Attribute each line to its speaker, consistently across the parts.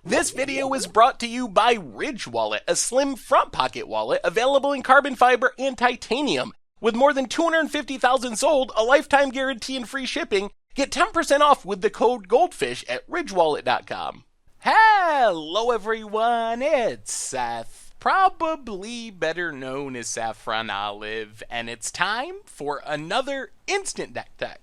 Speaker 1: This video is brought to you by Ridge Wallet, a slim front pocket wallet available in carbon fiber and titanium. With more than 250,000 sold, a lifetime guarantee and free shipping, get 10% off with the code GOLDFISH at ridgewallet.com. Hello everyone, it's Seth, probably better known as Saffron Olive, and it's time for another Instant Deck Tech.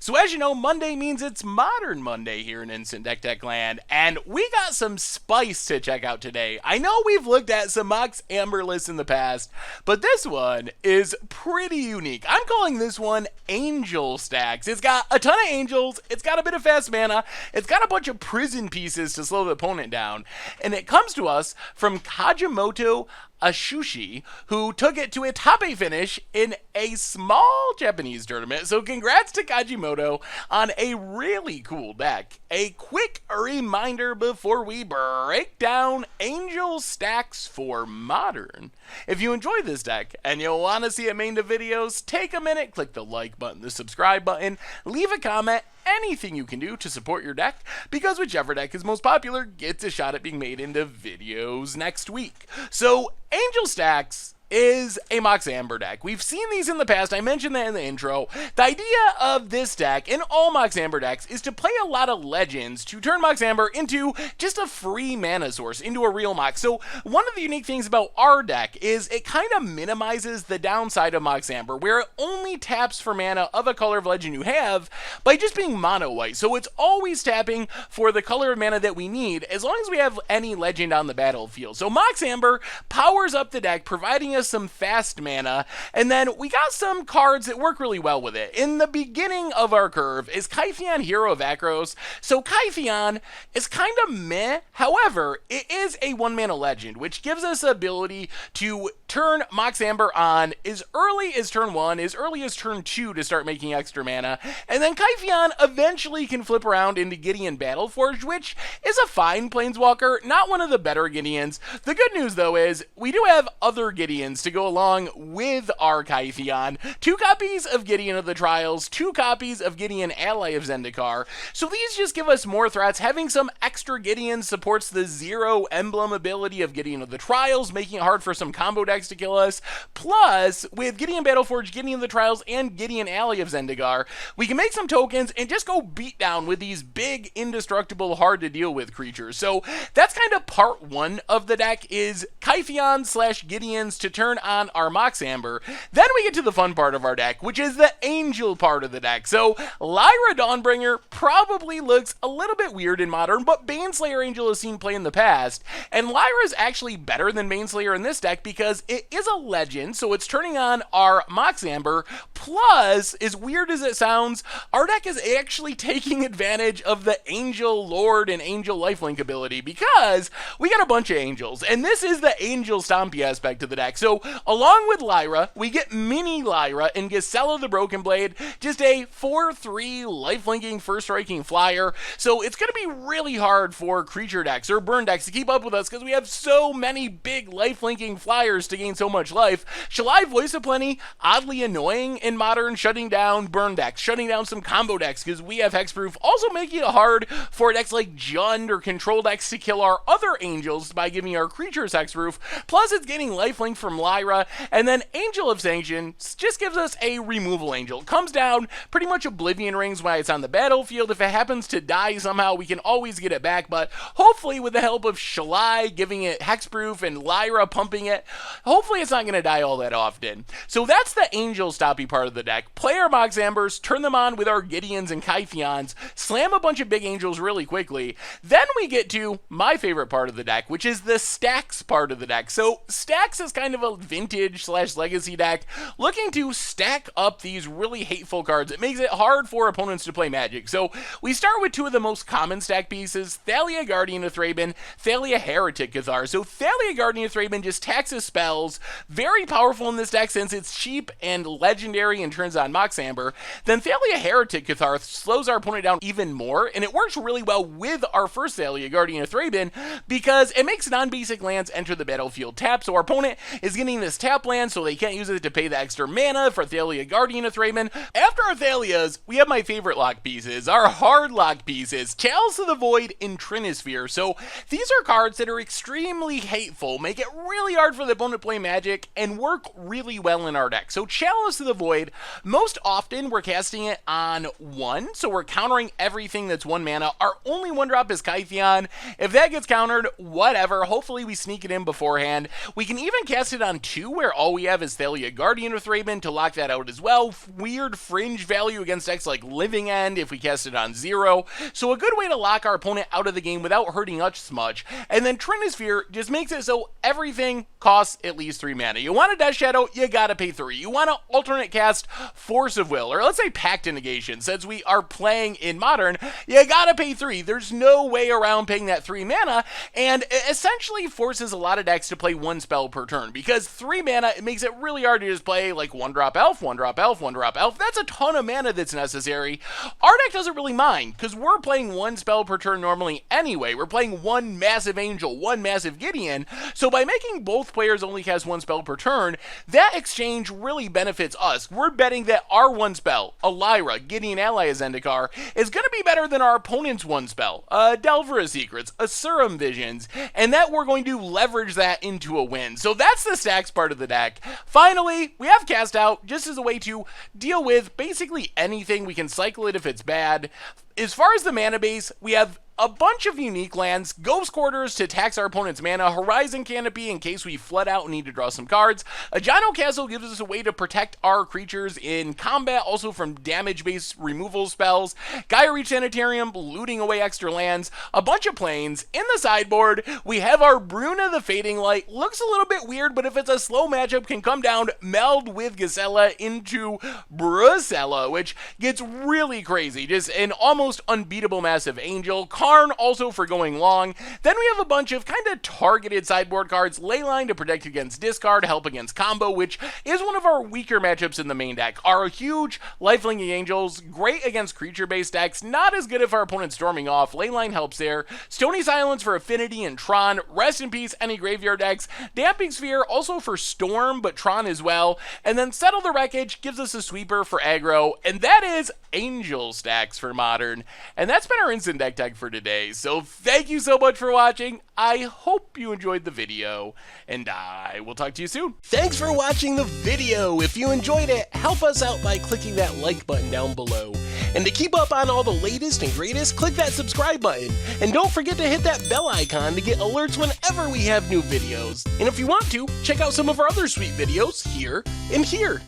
Speaker 1: So as you know, Monday means it's Modern Monday here in Instant Deck Tech Land, and we got some spice to check out today. I know we've looked at some Mox Amber lists in the past, but this one is pretty unique. I'm calling this one Angel Stax. It's got a ton of angels, it's got a bit of fast mana, it's got a bunch of prison pieces to slow the opponent down, and it comes to us from Kajimoto Ashushi, who took it to a top 8 finish in a small Japanese tournament. So congrats to Kajimoto on a really cool deck. A quick reminder before we break down Angel Stax for Modern. If you enjoy this deck and you want to see it made into videos, take a minute, click the like button, the subscribe button, leave a comment, anything you can do to support your deck, because whichever deck is most popular gets a shot at being made into videos next week. So Angel Stax is a Mox Amber deck. We've seen these in the past. I mentioned that in the intro. The idea of this deck in all Mox Amber decks is to play a lot of legends to turn Mox Amber into just a free mana source, into a real Mox. So one of the unique things about our deck is it kind of minimizes the downside of Mox Amber, where it only taps for mana of a color of legend you have by just being mono white. So it's always tapping for the color of mana that we need as long as we have any legend on the battlefield. So Mox Amber powers up the deck, providing us some fast mana, and then we got some cards that work really well with it. In the beginning of our curve is Kytheon, Hero of Akros. So Kytheon is kind of meh, however, it is a 1-mana legend, which gives us the ability to turn Mox Amber on as early as turn 1, as early as turn 2 to start making extra mana, and then Kytheon eventually can flip around into Gideon Battleforged, which is a fine Planeswalker, not one of the better Gideons. The good news though is we do have other Gideons to go along with our Kytheon. 2 copies of Gideon of the Trials, 2 copies of Gideon Ally of Zendikar. So these just give us more threats. Having some extra Gideon supports the 0 emblem ability of Gideon of the Trials, making it hard for some combo decks to kill us. Plus, with Gideon Battleforged, Gideon of the Trials, and Gideon Ally of Zendikar, we can make some tokens and just go beat down with these big, indestructible, hard to deal with creatures. So that's kind of part 1 of the deck, is Kytheon / Gideons to turn on our Mox Amber. Then we get to the fun part of our deck, which is the Angel part of the deck. So Lyra Drawnbringer probably looks a little bit weird in Modern, but Baneslayer Angel has seen play in the past, and Lyra is actually better than Baneslayer in this deck because it is a legend, so it's turning on our Mox Amber, plus, as weird as it sounds, our deck is actually taking advantage of the Angel Lord and Angel Lifelink ability, because we got a bunch of angels, and this is the Angel Stompy aspect of the deck. So along with Lyra, we get Mini Lyra and Gisela the Broken Blade, just a 4/3 lifelinking, first striking flyer. So it's going to be really hard for creature decks or burn decks to keep up with us because we have so many big lifelinking flyers to gain so much life. Shalai Voice of Plenty, oddly annoying in Modern, shutting down burn decks, shutting down some combo decks because we have hexproof, also making it hard for decks like Jund or control decks to kill our other angels by giving our creatures hexproof. Plus it's getting lifelink from Lyra, and then Angel of Sanction just gives us a removal angel. Comes down, pretty much Oblivion Rings while it's on the battlefield. If it happens to die somehow, we can always get it back, but hopefully with the help of Shalai giving it hexproof and Lyra pumping it, hopefully it's not going to die all that often. So that's the Angel Stoppy part of the deck. Play our Mox Ambers, turn them on with our Gideons and Kytheons, slam a bunch of big angels really quickly. Then we get to my favorite part of the deck, which is the Stax part of the deck. So Stax is kind of a vintage / legacy deck looking to stack up these really hateful cards. It makes it hard for opponents to play Magic. So we start with 2 of the most common stack pieces, Thalia Guardian of Thraben, Thalia Heretic Cathar. So Thalia Guardian of Thraben just taxes spells, very powerful in this deck since it's cheap and legendary and turns on Mox Amber. Then Thalia Heretic Cathar slows our opponent down even more, and it works really well with our first Thalia Guardian of Thraben because it makes non-basic lands enter the battlefield tap, so our opponent is getting this tap land so they can't use it to pay the extra mana for Thalia Guardian of Thraben. After our Thalias, we have my favorite lock pieces, our hard lock pieces, Chalice of the Void and Trinisphere. So these are cards that are extremely hateful, make it really hard for the opponent to play Magic, and work really well in our deck. So Chalice of the Void, most often we're casting it on 1, so we're countering everything that's 1 mana. Our only 1-drop is Kytheon. If that gets countered, whatever, hopefully we sneak it in beforehand. We can even cast it on 2, where all we have is Thalia Guardian of Thraben to lock that out as well. Weird fringe value against decks like Living End if we cast it on 0. So a good way to lock our opponent out of the game without hurting us much. And then Trinisphere just makes it so everything costs at least 3 mana. You want a Death Shadow, you gotta pay 3. You want to alternate cast Force of Will, or let's say Pact of Negation, since we are playing in Modern, you gotta pay 3. There's no way around paying that 3 mana, and it essentially forces a lot of decks to play 1 spell per turn, because 3 mana, it makes it really hard to just play like 1-drop Elf, 1-drop Elf, 1-drop Elf. That's a ton of mana that's necessary. Our deck doesn't really mind, because we're playing 1 spell per turn normally anyway. We're playing 1 massive Angel, 1 massive Gideon, so by making both players only cast 1 spell per turn, that exchange really benefits us. We're betting that our 1 spell, a Lyra, Gideon Ally of Zendikar, is going to be better than our opponent's 1 spell, a Delver of Secrets, a Surum Visions, and that we're going to leverage that into a win. So that's the Stax part of the deck. Finally, we have Cast Out just as a way to deal with basically anything. We can cycle it if it's bad. As far as the mana base, we have a bunch of unique lands, Ghost Quarters to tax our opponent's mana, Horizon Canopy in case we flood out and need to draw some cards. A Agino Castle gives us a way to protect our creatures in combat, also from damage-based removal spells. Gaia Reach Sanitarium, looting away extra lands. A bunch of planes. In the sideboard, we have our Bruna the Fading Light. Looks a little bit weird, but if it's a slow matchup, can come down, meld with Gisela into Brusella, which gets really crazy. Just an almost unbeatable massive Angel. Karn also for going long. Then we have a bunch of kind of targeted sideboard cards. Leyline to protect against discard, help against combo, which is one of our weaker matchups in the main deck. Our huge Lifelinking Angels, great against creature-based decks, not as good if our opponent's storming off. Leyline helps there. Stony Silence for Affinity and Tron. Rest in peace, any graveyard decks. Damping Sphere also for Storm, but Tron as well. And then Settle the Wreckage gives us a sweeper for aggro, and that is Angel Stax for Modern. And that's been our instant deck tag for today. So thank you so much for watching. I hope you enjoyed the video, and I will talk to you soon. Thanks for watching the video. If you enjoyed it, help us out by clicking that like button down below. And to keep up on all the latest and greatest, click that subscribe button. And don't forget to hit that bell icon to get alerts whenever we have new videos. And if you want to, check out some of our other sweet videos here and here.